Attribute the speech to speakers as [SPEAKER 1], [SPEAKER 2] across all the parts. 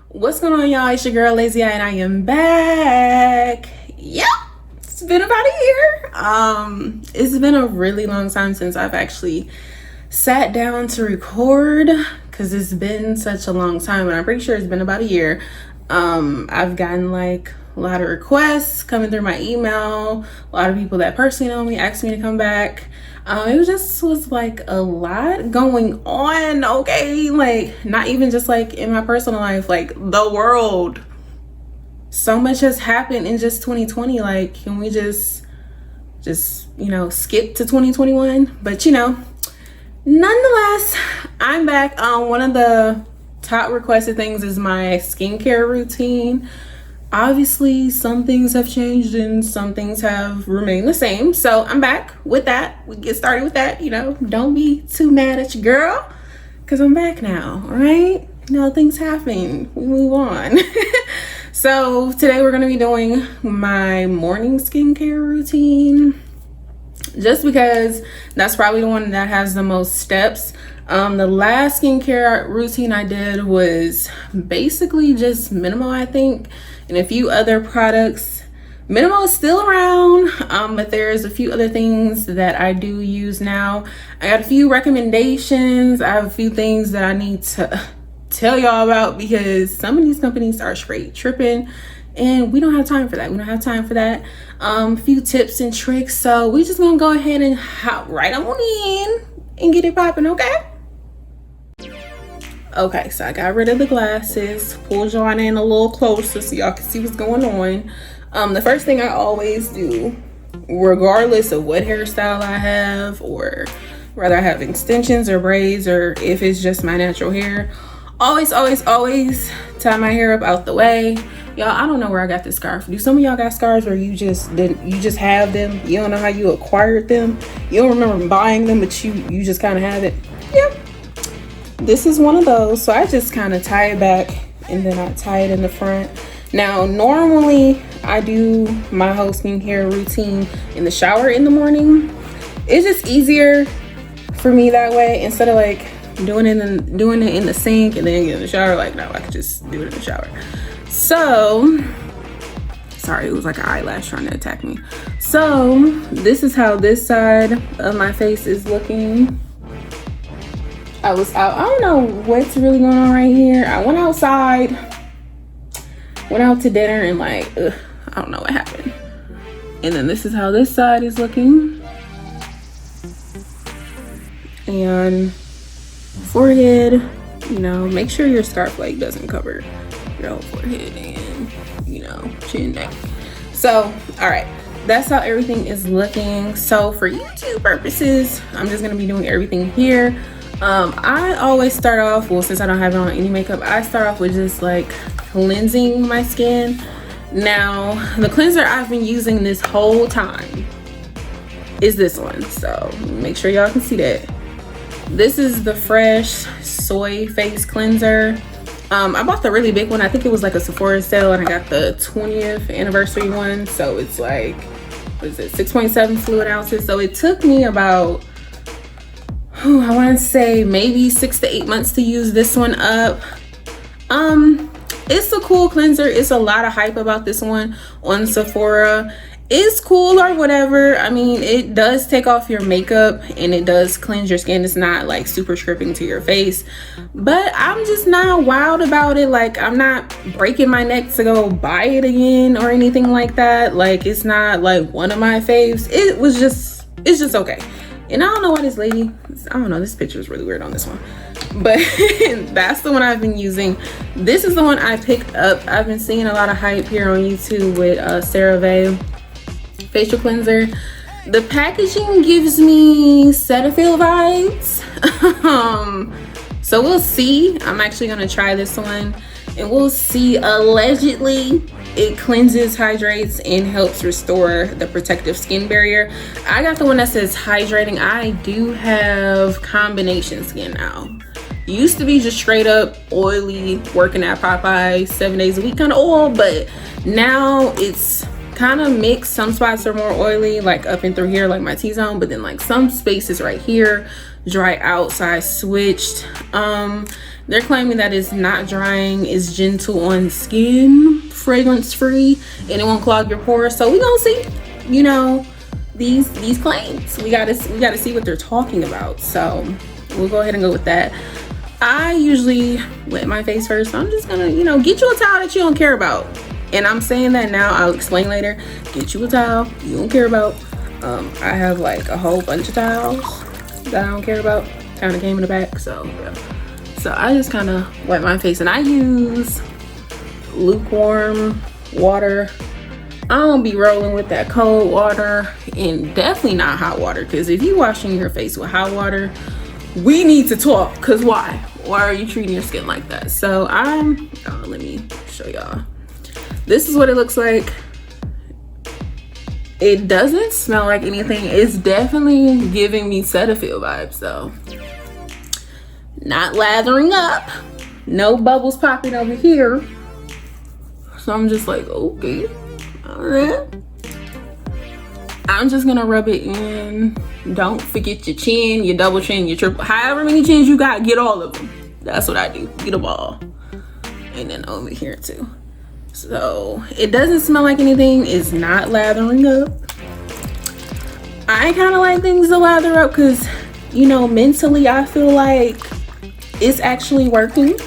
[SPEAKER 1] What's going on, y'all? It's your girl Lazy Eye, and I am back. Yep, it's been about a year. It's been a really long time since I've actually sat down to record because it's been such a long time, and I'm pretty sure it's been about a year. I've gotten like a lot of requests coming through my email. A lot of people that personally know me asked me to come back. It was like a lot going on, okay? Like, not even just like in my personal life, like the world. So much has happened in just 2020. Like, can we just skip to 2021? But nonetheless, I'm back. One of the top requested things is my skincare routine. Obviously, some things have changed and some things have remained the same. So I'm back with that. We get started with that. Don't be too mad at your girl because I'm back now. All right. Things happen. We move on. So today we're going to be doing my morning skincare routine, just because that's probably the one that has the most steps. The last skincare routine I did was basically just minimal, I think, and a few other products. Minimal is still around, but there's a few other things that I do use now. I got a few recommendations. I have a few things that I need to tell y'all about because some of these companies are straight tripping, and we don't have time for that. A few tips and tricks. So we just gonna go ahead and hop right on in and get it popping, okay? Okay, so I got rid of the glasses, pulled y'all in a little closer so y'all can see what's going on. The first thing I always do, regardless of what hairstyle I have, or whether I have extensions or braids, or if it's just my natural hair, always tie my hair up out the way. Y'all, I don't know where I got this scarf. Do some of y'all got scarves where you just have them? You don't know how you acquired them? You don't remember buying them, but you just kind of have it? Yep. This is one of those. So I just kind of tie it back and then I tie it in the front. Now, normally I do my whole skincare routine in the shower in the morning. It's just easier for me that way, instead of like doing it in the sink and then get in the shower. Like, no, I could just do it in the shower. So, sorry, it was like an eyelash trying to attack me. So this is how this side of my face is looking. I was out. I don't know what's really going on right here. I went outside, went out to dinner, and I don't know what happened. And then this is how this side is looking. And forehead, make sure your scarf doesn't cover your whole forehead and chin, neck. So, all right, that's how everything is looking. So for YouTube purposes, I'm just gonna be doing everything here. I always start off, since I don't have on any makeup, I start off with just cleansing my skin. Now, the cleanser I've been using this whole time is this one, so make sure y'all can see that. This is the Fresh Soy Face Cleanser. I bought the really big one. I think it was like a Sephora sale, and I got the 20th anniversary one, so it's 6.7 fluid ounces. So it took me about, I want to say maybe 6 to 8 months to use this one up. It's a cool cleanser. It's a lot of hype about this one on Sephora. It's cool or whatever. I mean, it does take off your makeup and it does cleanse your skin. It's not super stripping to your face, but I'm just not wild about it. I'm not breaking my neck to go buy it again or anything like that. It's not one of my faves. It's just okay. And I don't know why this lady, I don't know, this picture is really weird on this one, but that's the one I've been using. This is the one I picked up. I've been seeing a lot of hype here on YouTube with CeraVe facial cleanser. The packaging gives me Cetaphil vibes. So we'll see. I'm actually gonna try this one and we'll see. Allegedly, it cleanses, hydrates, and helps restore the protective skin barrier. I got the one that says hydrating. I do have combination skin now. Used to be just straight up oily, working at Popeye 7 days a week kind of oil, but now it's kind of mixed. Some spots are more oily, up and through here, like my T-zone, but then some spaces right here dry out, so I switched. They're claiming that it's not drying, it's gentle on skin, fragrance free, and it won't clog your pores. So we gonna see, you know, these claims. We gotta see what they're talking about. So we'll go ahead and go with that. I usually wet my face first, so I'm just gonna, you know, get you a towel that you don't care about. And I'm saying that now, I'll explain later. Get you a towel you don't care about. I have like a whole bunch of towels that I don't care about. Kind of came in the back, so yeah. So I just kind of wet my face, and I use lukewarm water. I don't be rolling with that cold water, and definitely not hot water, because if you washing your face with hot water, we need to talk. Because why are you treating your skin like that? So let me show y'all. This is what it looks like. It doesn't smell like anything. It's definitely giving me Cetaphil vibes though. Not lathering up, no bubbles popping over here. So I'm just like, okay, all right. I'm just gonna rub it in. Don't forget your chin, your double chin, your triple, however many chins you got, get all of them. That's what I do, get them all. And then over here too. So it doesn't smell like anything. It's not lathering up. I kind of like things to lather up because, you know, mentally I feel like it's actually working.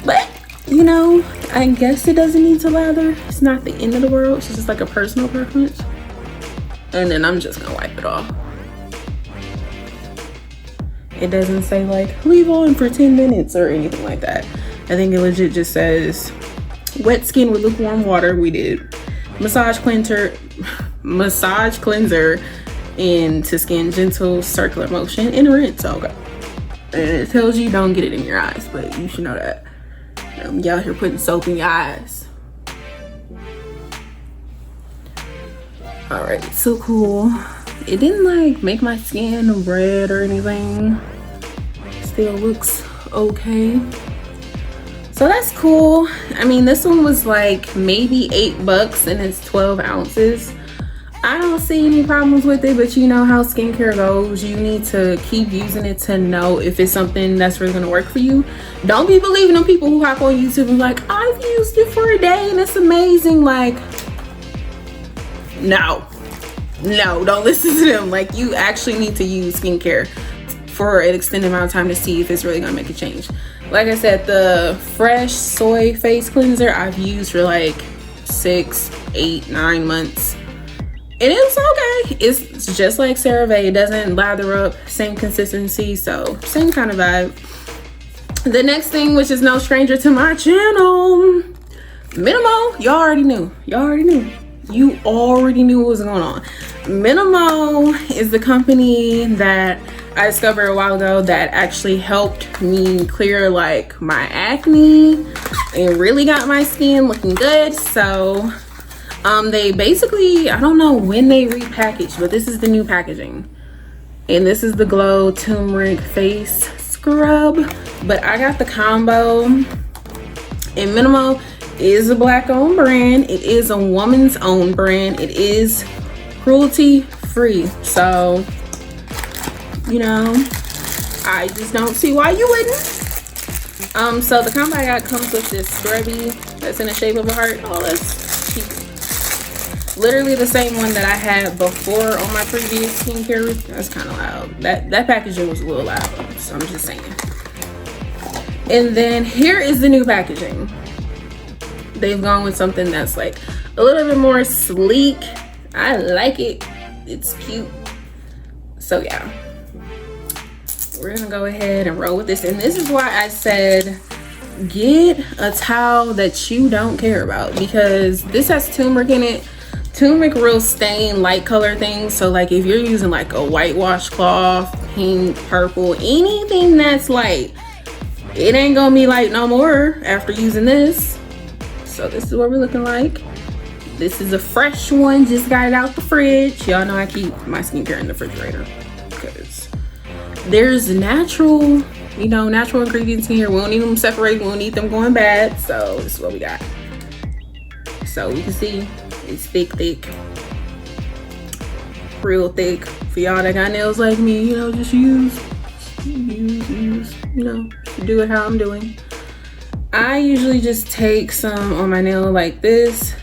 [SPEAKER 1] But, you know, I guess it doesn't need to lather. It's not the end of the world. It's just like a personal preference. And then I'm just gonna wipe it off. It doesn't say like leave on for 10 minutes or anything like that. I think it legit just says wet skin with lukewarm water. We did massage cleanser into skin, gentle circular motion, and rinse. Okay. And it tells you don't get it in your eyes, but you should know that. You out here putting soap in your eyes. All right, so cool. It didn't like make my skin red or anything. Still looks okay. So that's cool. I mean, this one was like maybe $8 and it's 12 ounces. I don't see any problems with it, but you know how skincare goes. You need to keep using it to know if it's something that's really gonna work for you. Don't be believing them people who hop on YouTube and like, I've used it for a day and it's amazing. Like, no, don't listen to them. Like, you actually need to use skincare for an extended amount of time to see if it's really gonna make a change. Like I said, the Fresh Soy Face Cleanser I've used for like 6, 8, 9 months. And it's okay. It's just like CeraVe. It doesn't lather up. Same consistency. So same kind of vibe. The next thing, which is no stranger to my channel, Minimo. Y'all already knew. You already knew what was going on. Minimo is the company that I discovered a while ago that actually helped me clear like my acne and really got my skin looking good. So they basically, I don't know when they repackaged, but this is the new packaging. And this is the Glow Turmeric Face Scrub. But I got the combo. And Minimo is a Black owned brand. It is a woman's own brand. It is cruelty free. So, you know, I just don't see why you wouldn't. So the combo I got comes with this scrubby that's in the shape of a heart. Oh, that's cheap. Literally the same one that I had before on my previous skincare. That's kind of loud. That packaging was a little loud, so I'm just saying. And then here is the new packaging. They've gone with something that's like a little bit more sleek. I like it. It's cute. So yeah, we're gonna go ahead and roll with this. And this is why I said get a towel that you don't care about, because this has turmeric in it. Turmeric real stain light color things. So like if you're using like a whitewash cloth, pink, purple, anything that's light, it ain't gonna be light no more after using this. So this is what we're looking like. This is a fresh one, just got it out the fridge. Y'all know I keep my skincare in the refrigerator because there's natural, you know, natural ingredients in here. We don't need them separated, we don't need them going bad. So this is what we got. So you can see it's thick, real thick. For y'all that got nails like me, you know, just use, you know, do it how I'm doing. I usually just take some on my nail like this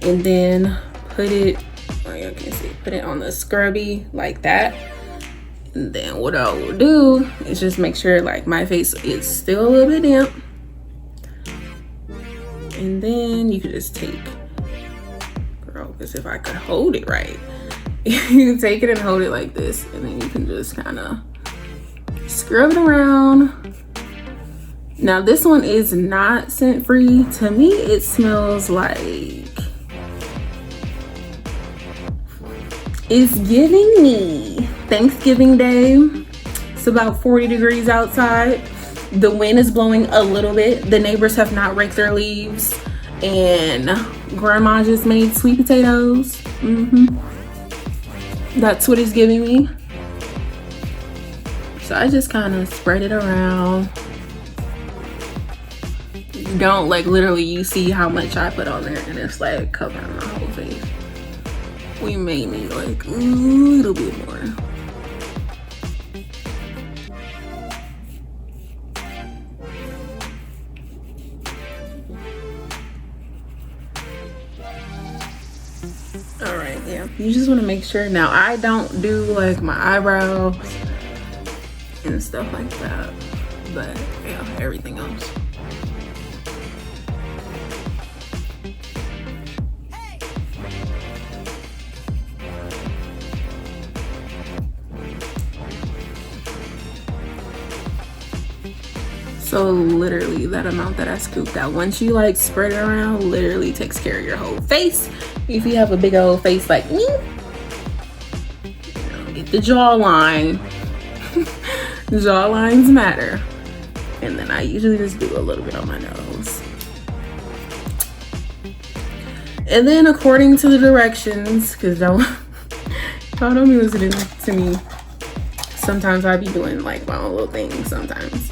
[SPEAKER 1] and then put it, oh y'all can see, put it on the scrubby like that. And then what I will do is just make sure like my face is still a little bit damp. And then you can just take, girl, because if I could hold it right, you can take it and hold it like this, and then you can just kind of scrub it around. Now this one is not scent free. To me, it smells like, it's giving me Thanksgiving Day. It's about 40 degrees outside. The wind is blowing a little bit. The neighbors have not raked their leaves, and grandma just made sweet potatoes. That's what it's giving me. So I just kind of spread it around. Don't like, literally you see how much I put on there and it's like covering my whole face. We may need like a little bit more. All right, yeah, you just want to make sure. Now I don't do like my eyebrows and stuff like that, but yeah, everything else. So literally that amount that I scooped out, once you like spread it around, literally takes care of your whole face. If you have a big old face like me, you know, get the jawline. Jawlines matter. And then I usually just do a little bit on my nose. And then according to the directions, because y'all don't be listening to me. Sometimes I be doing like my own little thing sometimes.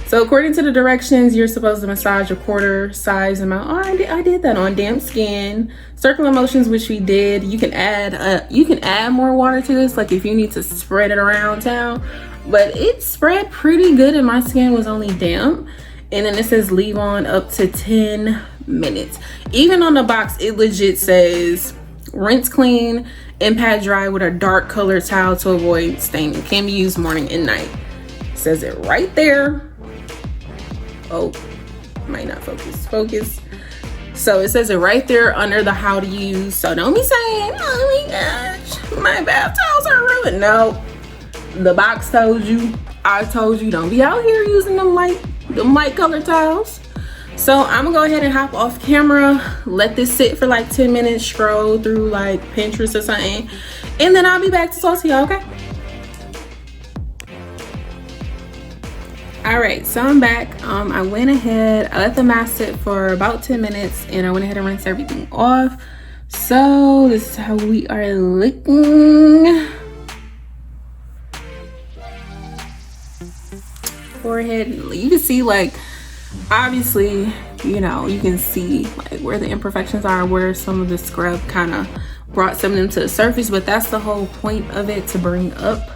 [SPEAKER 1] So according to the directions, you're supposed to massage a quarter size amount. Oh, I did that on damp skin. Circular motions, which we did. You can add more water to this, like if you need to spread it around town. But it spread pretty good and my skin was only damp. And then it says leave on up to 10 minutes. Even on the box, it legit says rinse clean and pat dry with a dark colored towel to avoid staining. Can be used morning and night. It says it right there. Oh, might not focus. So it says it right there under the how to use. So don't be saying, oh my gosh, my bath towels are ruined. No, the box told you, I told you, don't be out here using them light colored towels. So I'm gonna go ahead and hop off camera, let this sit for like 10 minutes, scroll through like Pinterest or something, and then I'll be back to talk to y'all, okay? All right, so I'm back. I went ahead, I let the mask sit for about 10 minutes and I went ahead and rinsed everything off. So this is how we are looking. Forehead, you can see like, obviously, you know, you can see like where the imperfections are, where some of the scrub kind of brought some of them to the surface, but that's the whole point of it, to bring up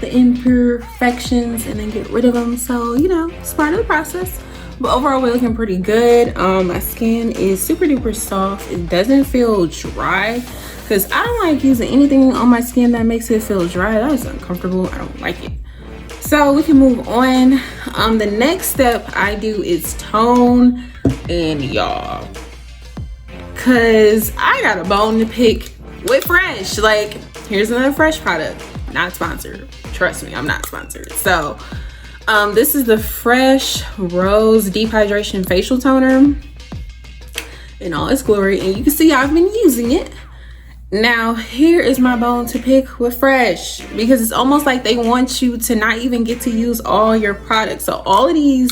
[SPEAKER 1] the imperfections and then get rid of them. So, you know, it's part of the process. But overall, we're looking pretty good. My skin is super duper soft. It doesn't feel dry because I don't like using anything on my skin that makes it feel dry. That is uncomfortable. I don't like it. So we can move on. The next step I do is tone, and y'all, cause I got a bone to pick with Fresh. Like, here's another Fresh product. Not sponsored. Trust me, I'm not sponsored. So this is the Fresh Rose Deep Hydration Facial Toner in all its glory, and you can see I've been using it. Now here is my bone to pick with Fresh, because it's almost like they want you to not even get to use all your products. So all of these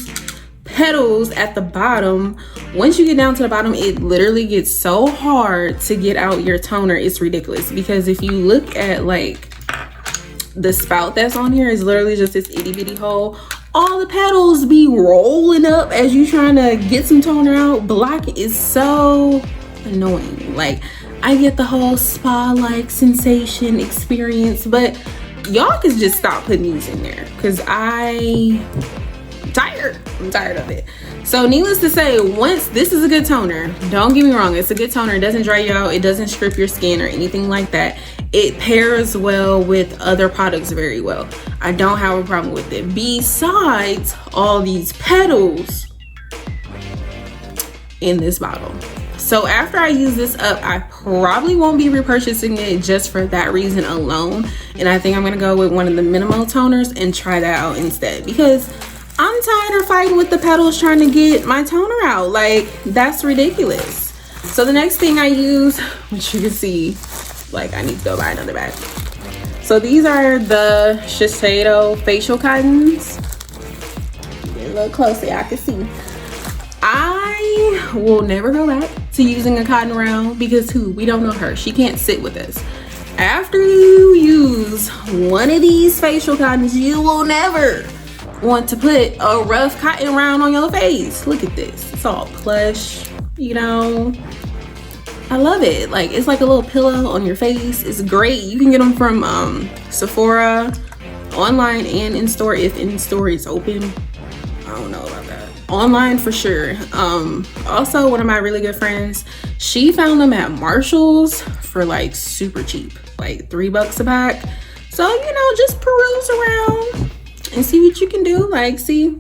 [SPEAKER 1] petals at the bottom, once you get down to the bottom, it literally gets so hard to get out your toner. It's ridiculous, because if you look at like the spout that's on here, is literally just this itty bitty hole. All the petals be rolling up as you trying to get some toner out. Block is so annoying. Like, I get the whole spa-like sensation experience, but y'all can just stop putting these in there, because toner I'm tired of it. So needless to say, once this is a good toner, don't get me wrong, it's a good toner. It doesn't dry you out, it doesn't strip your skin or anything like that. It pairs well with other products very well. I don't have a problem with it. Besides all these petals in this bottle. So after I use this up, I probably won't be repurchasing it just for that reason alone. And I think I'm gonna go with one of the minimal toners and try that out instead, because I'm tired of fighting with the petals trying to get my toner out. Like, that's ridiculous. So the next thing I use, which you can see, like, I need to go buy another bag. So these are the Shiseido facial cottons. Get a little closer, I can see. I will never go back to using a cotton round because we don't know her. She can't sit with us. After you use one of these facial cottons, you will never want to put a rough cotton round on your face. Look at this. It's all plush, you know. I love it. Like, it's like a little pillow on your face. It's great. You can get them from Sephora, online and in store, if in store is open. I don't know about that. Online for sure. Also, one of my really good friends, she found them at Marshall's for like super cheap, like $3 a pack. So, you know, just peruse around and see what you can do. Like, see,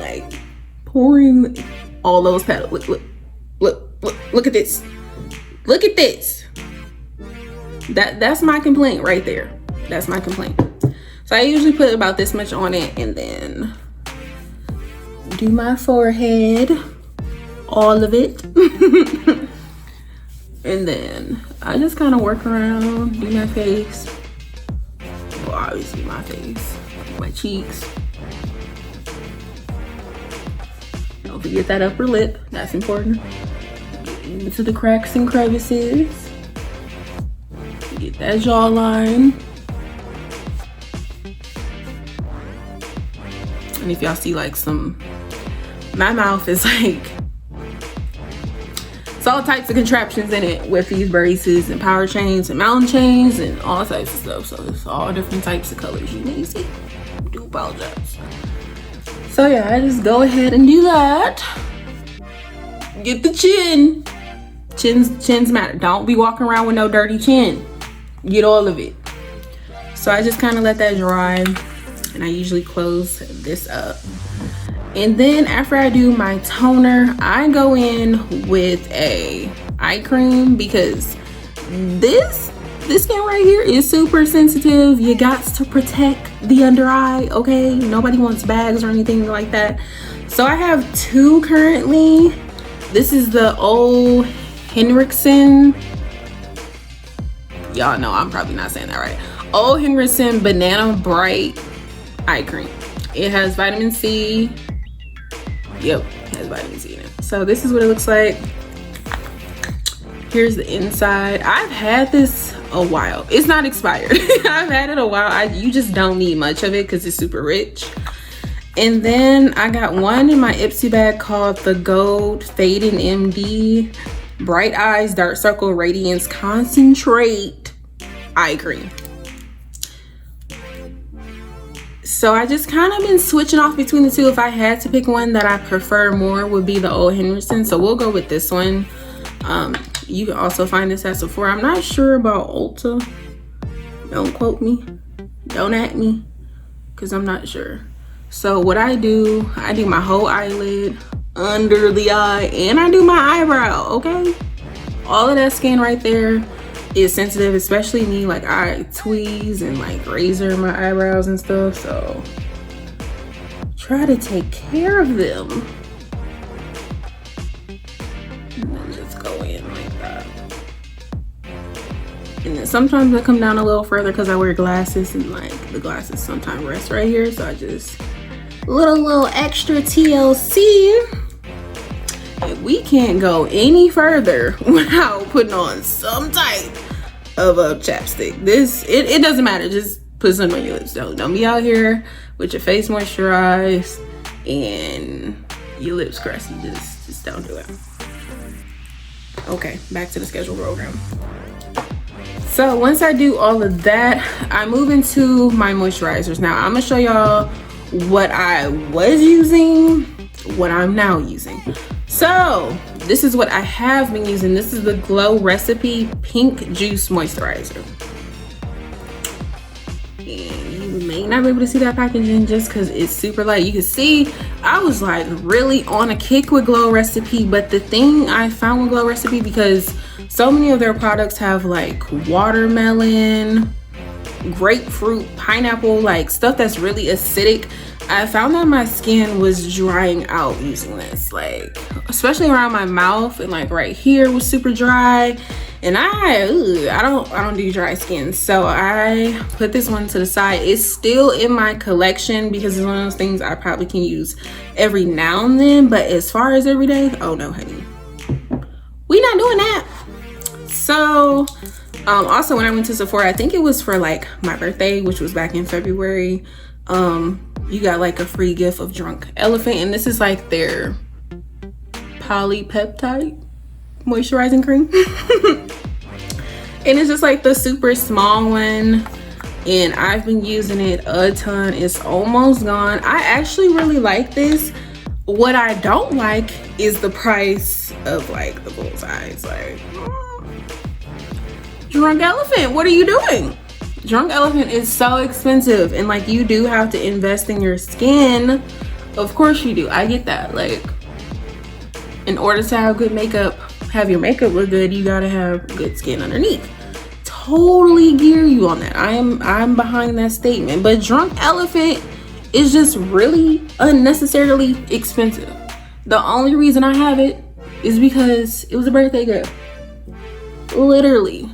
[SPEAKER 1] like pouring all those petals. Look at this. Look at this. That's my complaint right there. That's my complaint. So I usually put about this much on it and then do my forehead, all of it. And then I just kind of work around, do my face. Well, obviously my face, my cheeks. Don't forget that upper lip, that's important. Get into the cracks and crevices. Get that jawline. And if y'all see like my mouth is like, it's all types of contraptions in it with these braces and power chains and mountain chains and all types of stuff. So it's all different types of colors you may see. I do apologize. So yeah, I just go ahead and do that. Get the chin. Chins matter. Don't be walking around with no dirty chin. Get all of it. So I just kind of let that dry and I usually close this up. And then after I do my toner, I go in with a eye cream because this skin right here is super sensitive. You got to protect the under eye, okay? Nobody wants bags or anything like that. So I have two currently. This is the O. Henriksen. Y'all know I'm probably not saying that right. O. Henriksen Banana Bright Eye Cream. It has vitamin C. Yep, it has vitamin C in it. So this is what it looks like. Here's the inside. I've had this a while. It's not expired. I've had it a while. You just don't need much of it because it's super rich. And then I got one in my Ipsy bag called the Gold Fading MD Bright Eyes Dark Circle Radiance Concentrate Eye Cream. So I just kind of been switching off between the two. If I had to pick one that I prefer more, would be the O. Henriksen. So we'll go with this one. You can also find this at Sephora. I'm not sure about Ulta. Don't quote me. Don't at me, because I'm not sure. So what I do my whole eyelid, under the eye, and I do my eyebrow, okay? All of that skin right there is sensitive, especially me. Like, I tweeze and like razor my eyebrows and stuff, so try to take care of them. And then just go in like that. And then sometimes I come down a little further because I wear glasses, and like the glasses sometimes rest right here, so I just little extra TLC. And we can't go any further without putting on some type of a chapstick. It doesn't matter, just put some on your lips. Don't be out here with your face moisturized and your lips crusty. Just don't do it. Okay, back to the scheduled program. So once I do all of that, I move into my moisturizers. Now I'm gonna show y'all what I was using what I'm now using. So this is what I have been using. This is the Glow Recipe Pink Juice Moisturizer. And you may not be able to see that packaging just because it's super light. You can see I was like really on a kick with Glow Recipe, but the thing I found with Glow Recipe, because so many of their products have like watermelon, grapefruit, pineapple, like stuff that's really acidic, I found that my skin was drying out using this, like especially around my mouth, and like right here was super dry, and I don't do dry skin, so I put this one to the side. It's still in my collection because it's one of those things I probably can use every now and then, but as far as every day, oh no honey, we not doing that. So also when I went to Sephora, I think it was for like my birthday, which was back in February, you got like a free gift of Drunk Elephant, and this is like their polypeptide moisturizing cream. And it's just like the super small one, and I've been using it a ton. It's almost gone. I actually really like this. What I don't like is the price of like the full size. Like, Drunk Elephant, what are you doing? Drunk Elephant is so expensive, and like you do have to invest in your skin. Of course you do. I get that. Like, in order to have good makeup, have your makeup look good, you gotta have good skin underneath. Totally gear you on that. I'm behind that statement. But Drunk Elephant is just really unnecessarily expensive. The only reason I have it is because it was a birthday gift. Literally.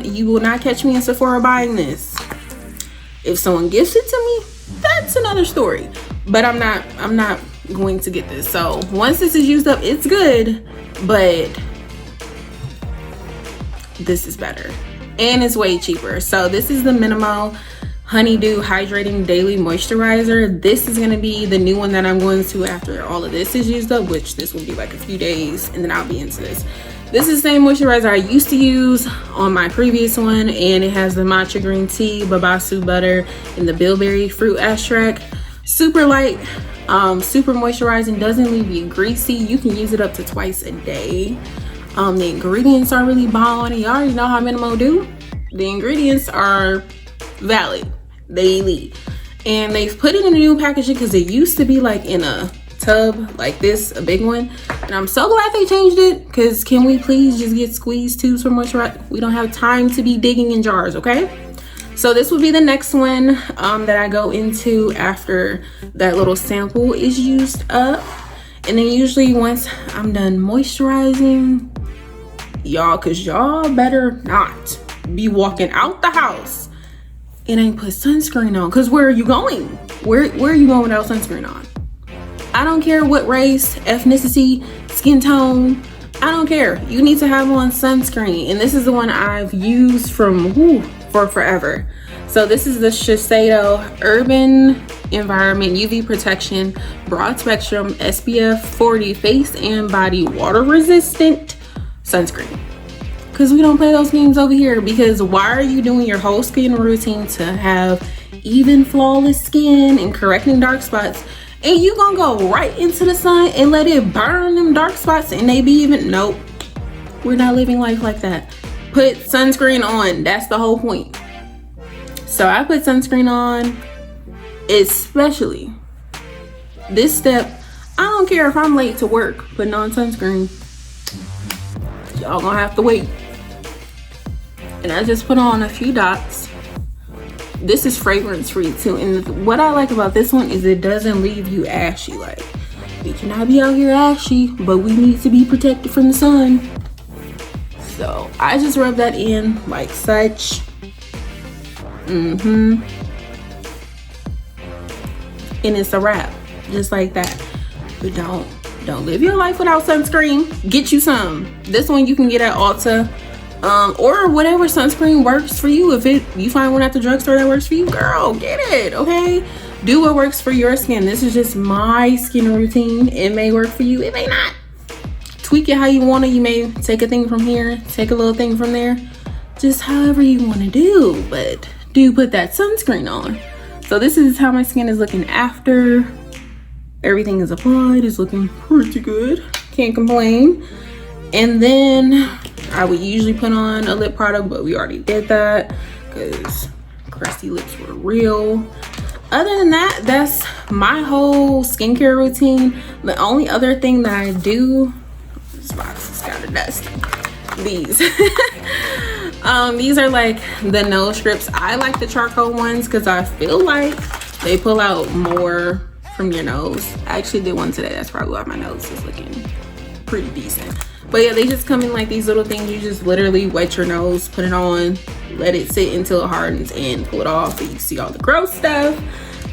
[SPEAKER 1] You will not catch me in Sephora buying this. If someone gifts it to me, that's another story. But I'm not going to get this. So once this is used up, it's good, but this is better. And it's way cheaper. So this is the Minimo Honeydew Hydrating Daily Moisturizer. This is gonna be the new one that I'm going to after all of this is used up, which this will be like a few days, and then I'll be into this. This is the same moisturizer I used to use on my previous one, and it has the matcha green tea, babasu butter, and the bilberry fruit extract. Super light, super moisturizing, doesn't leave you greasy. You can use it up to twice a day. The ingredients are really bomb, and you already know how Minimo do. The ingredients are valid, daily, and they've put it in a new packaging because it used to be like in a tub like this, a big one, and I'm so glad they changed it, because can we please just get squeeze tubes for moisturizer? We don't have time to be digging in jars, okay? So this will be the next one that I go into after that little sample is used up. And then usually once I'm done moisturizing, y'all, because y'all better not be walking out the house and ain't put sunscreen on, because where are you going? Where are you going without sunscreen on? I don't care what race, ethnicity, skin tone, I don't care. You need to have on sunscreen. And this is the one I've used for forever. So this is the Shiseido Urban Environment UV Protection Broad Spectrum SPF 40 Face and Body Water Resistant Sunscreen. Because we don't play those games over here. Because why are you doing your whole skin routine to have even flawless skin and correcting dark spots, and you gonna go right into the sun and let it burn them dark spots and they be even? Nope, we're not living life like that. Put sunscreen on. That's the whole point. So I put sunscreen on, especially this step. I don't care if I'm late to work putting on sunscreen. Y'all gonna have to wait. And I just put on a few dots. This is fragrance free too, and what I like about this one is it doesn't leave you ashy. Like, we cannot be out here ashy, but we need to be protected from the sun. So I just rub that in like such. And it's a wrap, just like that. But don't live your life without sunscreen. Get you some. This one you can get at Ulta. Or whatever sunscreen works for you. If you find one at the drugstore that works for you, girl, get it, okay? Do what works for your skin. This is just my skin routine. It may work for you, it may not. Tweak it how you want it. You may take a thing from here, take a little thing from there, just however you want to do, but do put that sunscreen on. So this is how my skin is looking after. Everything is applied. It's looking pretty good. Can't complain. And then I would usually put on a lip product, but we already did that because crusty lips were real. Other than that, that's my whole skincare routine. The only other thing that I do, this box is kind of dusty. These. These are like the nose strips. I like the charcoal ones because I feel like they pull out more from your nose. I actually did one today. That's probably why my nose is looking pretty decent. But yeah, they just come in like these little things. You just literally wet your nose, put it on, let it sit until it hardens, and pull it off so you see all the gross stuff.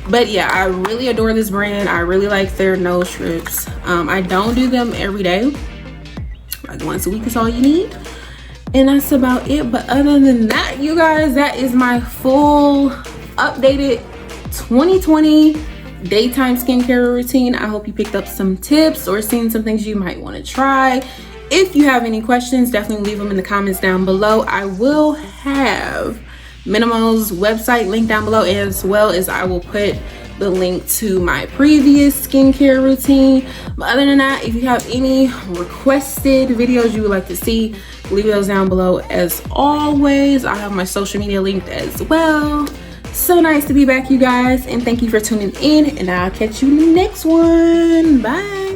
[SPEAKER 1] But yeah, I really adore this brand. I really like their nose strips. I don't do them every day. Like once a week is all you need. And that's about it. But other than that, you guys, that is my full updated 2020 daytime skincare routine. I hope you picked up some tips or seen some things you might want to try. If you have any questions, definitely leave them in the comments down below. I will have Minimal's website linked down below, as well as I will put the link to my previous skincare routine. But other than that, if you have any requested videos you would like to see, leave those down below. As always, I have my social media linked as well. So nice to be back, you guys, and thank you for tuning in, and I'll catch you in the next one. Bye.